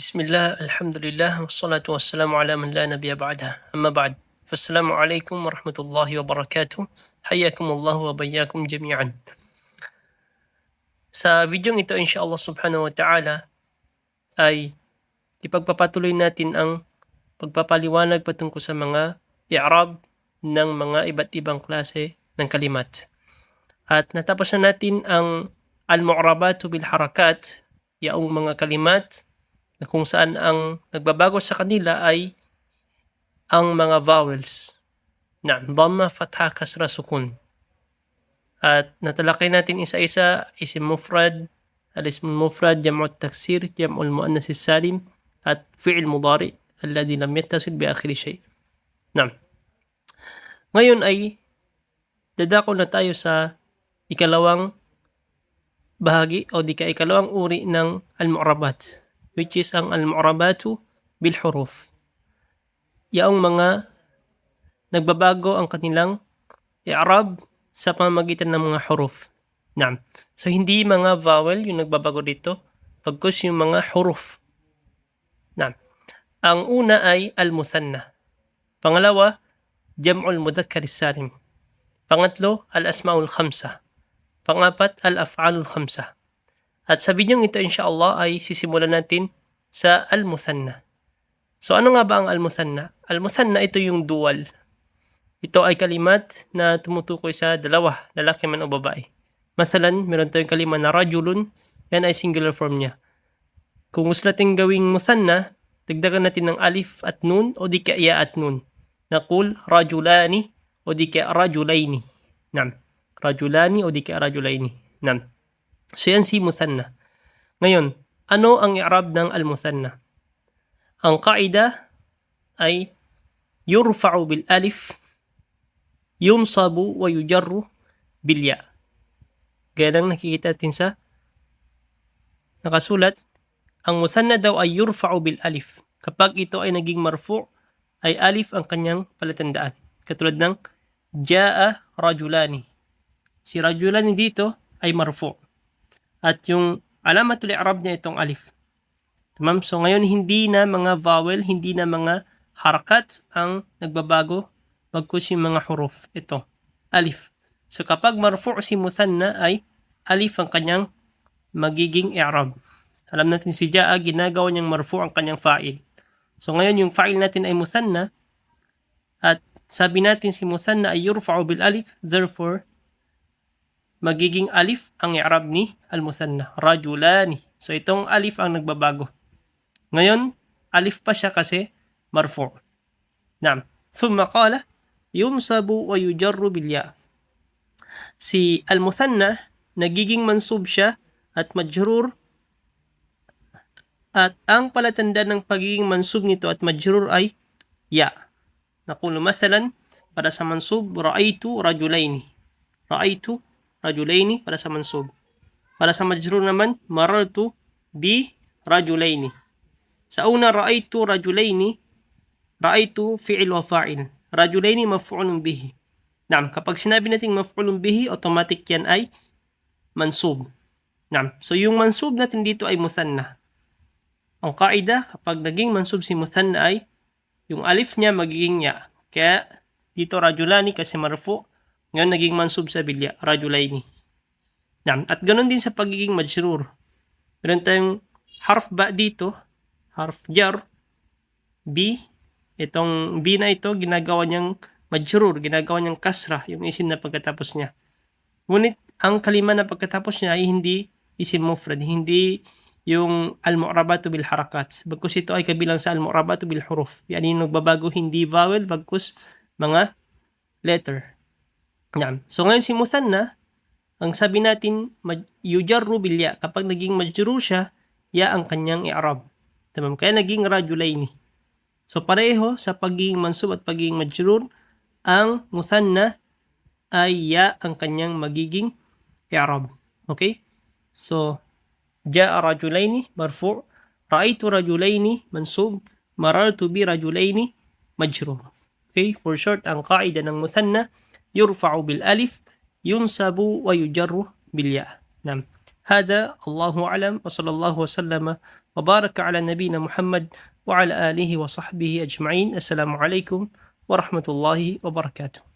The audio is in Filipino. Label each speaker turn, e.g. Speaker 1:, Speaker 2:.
Speaker 1: بسم الله الحمد لله والصلاة والسلام على من لا نبي بعدها أما بعد فالسلام عليكم ورحمة الله وبركاته. حياكم الله وبياكم جميعا. Sa video ito inshallah subhanahu wa ta'ala ay ipagpapatuloy natin ang pagpapaliwanag patungkol sa mga i'rab ng mga iba't ibang klase ng kalimat. At natapos na natin ang al-mu'rabatu bil harakat, yaong mga kalimat na kung saan ang nagbabago sa kanila ay ang mga vowels. Dhamma, fatha, kasra, sukun. At natalakay natin isa-isa, isim mufrad, al-ism mufrad, jam'u taksir, jam'u muannas salim, at fi'il mudari alladhi lam yattasil bi akhir shay. Ngayon ay dadako na tayo sa ikalawang bahagi o ikalawang uri ng al-mu'rabat, which is ang al-mu'rabatu bil huruf. Yaong mga nagbabago ang kanilang i'rab sa pamamagitan ng mga huruf. So hindi mga vowel yung nagbabago dito, pagkus yung mga huruf. Ang una ay al-muthanna. Pangalawa, jam'ul mudhakkar salim. Pangatlo, al-asma'ul khamsa. Pangapat, al-af'alul khamsa. At sa bidyong ito inshallah ay sisimulan natin sa al-muthanna. So ano nga ba ang al-muthanna? Al-muthanna ito yung dual. Ito ay kalimat na tumutukoy sa dalawa, lalaki man o babae. Masalan, meron tayong kalimat na rajulun, yan ay singular form niya. Kung gusto natin gawing muthanna, dagdagan natin ng alif at nun o di kaya ya at nun. Naqul rajulani o di kaya rajulaini. Rajulani o di kaya rajulaini. So yan si muthanna. Ngayon, ano ang i'rab ng al-muthanna? Ang kaida ay yurfa'u bil alif, yunsabu wa yujarru bil ya. Gaya lang nakikita natin sa nakasulat, ang muthanna daw ay yurfa'u bil alif. Kapag ito ay naging marfu', ay alif ang kanyang palatandaan. Katulad ng jaa rajulani. Si rajulani dito ay marfu'. At yung alamatul i'rab niya itong alif. Tamam? So ngayon hindi na mga vowel, hindi na mga harakats ang nagbabago, bagkus yung mga huruf. Ito, alif. So kapag marfu' si muthanna ay alif ang kanyang magiging i'rab. Alam natin si jaa, ginagawa niyang marfu' ang kanyang fa'il. So ngayon yung fa'il natin ay muthanna at sabi natin si muthanna ay yurfa'u bil alif, therefore magiging alif ang i'rab ni al-muthanna, rajulani. So itong alif ang nagbabago. Ngayon, alif pa siya kasi marfu'. Thumma qala yunsabu wa yujarru bil ya. Si al-muthanna nagiging mansub siya at majrur, at ang palatanda ng pagiging mansub nito at majrur ay ya. Naqulu masalan, para sa mansub, ra'aytu rajulaini. Ra'aytu rajulaini para sa mansub. Para sa majrur naman, marartu bi rajulaini. Sa una, ra'aytu rajulaini, ra'aytu fi'il wa fa'il. Rajulaini maf'ulun bihi. Kapag sinabi nating maf'ulun bihi, automatic yan ay mansub. So yung mansub natin dito ay muthanna. Ang kaida, kapag naging mansub si muthanna ay yung alif niya magiging ya. Kaya dito rajulani kasi marfu', ngayon naging mansub sa bilya, rajulaini. At ganoon din sa pagiging majrur. Meron tayong harf ba dito, harf jar, b. Itong b na ito, ginagawa niyang majrur, ginagawa niyang kasra, yung isim na pagkatapos niya. Ngunit ang kalima na pagkatapos niya ay hindi isim mufrad, hindi yung al-mu'rabatu bil harakat. Bagkus ito ay kabilang sa al-mu'rabatu bil huruf. Yan yung nagbabago, hindi vowel, bagkus mga letter. So ngayon si muthanna, ang sabi natin, yujarru bil ya. Kapag naging majrur siya, ya ang kanyang i'rab. Tamam? Kaya naging rajulaini. So pareho sa pagiging mansub at pagiging majrur, ang muthanna ay ya ang kanyang magiging i'rab. Okay? So, jaa rajulaini marfu', ra'aytu rajulaini mansub, marartu bi rajulaini majrur. Okay? For short, ang kaida ng muthanna, yurfa'u bil alif, yunsabu wa yujarru bil ya. هذا الله أعلم وصلى الله وسلم وبارك على نبينا محمد وعلى آله وصحبه أجمعين. السلام عليكم ورحمة الله وبركاته.